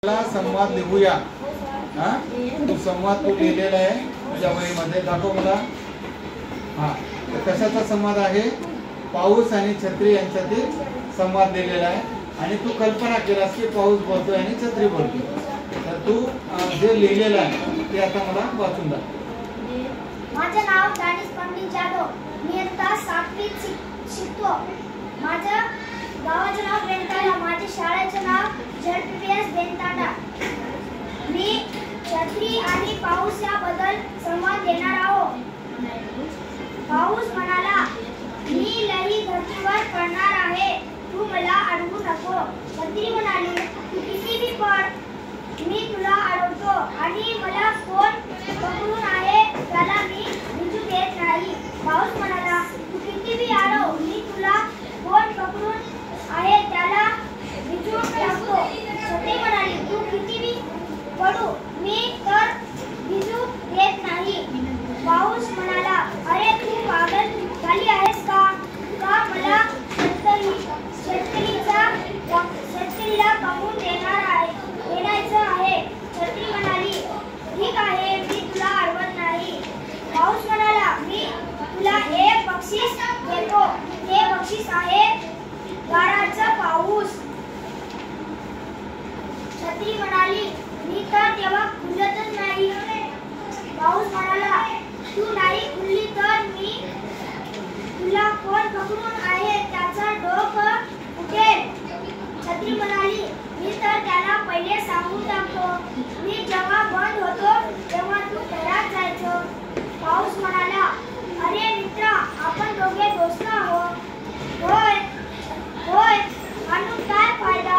संवाद लिहूया। तो संवाद तू लिहिलेला आहे तुझ्या वहीमध्ये, दाखव मला। कशाचा संवाद आहे? पाऊस आणि छत्री यांच्यातील संवाद दिलेला आहे आणि तू कल्पना केलास की पाऊस बोलतोय आणि छत्री बोलतोय। तर तू जे लिहिलेलं आहे ते आता मला वाचून दाखव। माझे नाव दानिश पंडित जाधव, मी आता 7वीत शिकतो। माझ्या गावाचे नाव बेंताडा, माझ्या शाळेचे नाव झेडपीएस बेंताडा। मी छत्री आणि पाऊस याबद्दल संवाद देणार आहोत। पाऊस म्हणाला, मी लई धरतीवर पडणार आहे, तू मला अडवू नको। छत्री म्हणाली, तू कितीही पड, मी तुला अडवतो आणि मला कोण पकडून आहे त्याला मी भिजू देत नाही। पाऊस म्हणाला, तू कितीही अडव, मी तुला कोण पकडून आहे त्याला भिजू टाकतो। छत्री म्हणाली, तू कितीही पडू, मी तर भिजू देत नाही। पाऊस म्हणाला, अरे तू पागल झाली आहेस का? मला शेतकरीला कमवून देण्याचं आहे। छत्री म्हणाली, ठीक आहे, मी तुला अडवत नाही। पाऊस म्हणाला, मी तुला एक बक्षीस देतो, ते बक्षीस आहे गाराचा पाऊस। छत्री म्हणाली, मी तर तेव्हा खुलतच नाही। पाऊस म्हणाला, तू नाही खुलली तर मी तुला कोण पकडून आहे त्याचा डोकं उठेल। छत्री म्हणाली, मी तर त्याला पहिले सांगून टाकतो, मी जेव्हा बंद होतो तेव्हा तू घरात जायचं। पाऊस म्हणाला, अरे मित्रा, आपण दोघे दोस्त आहोत। होय होय, म्हणून काय फायदा?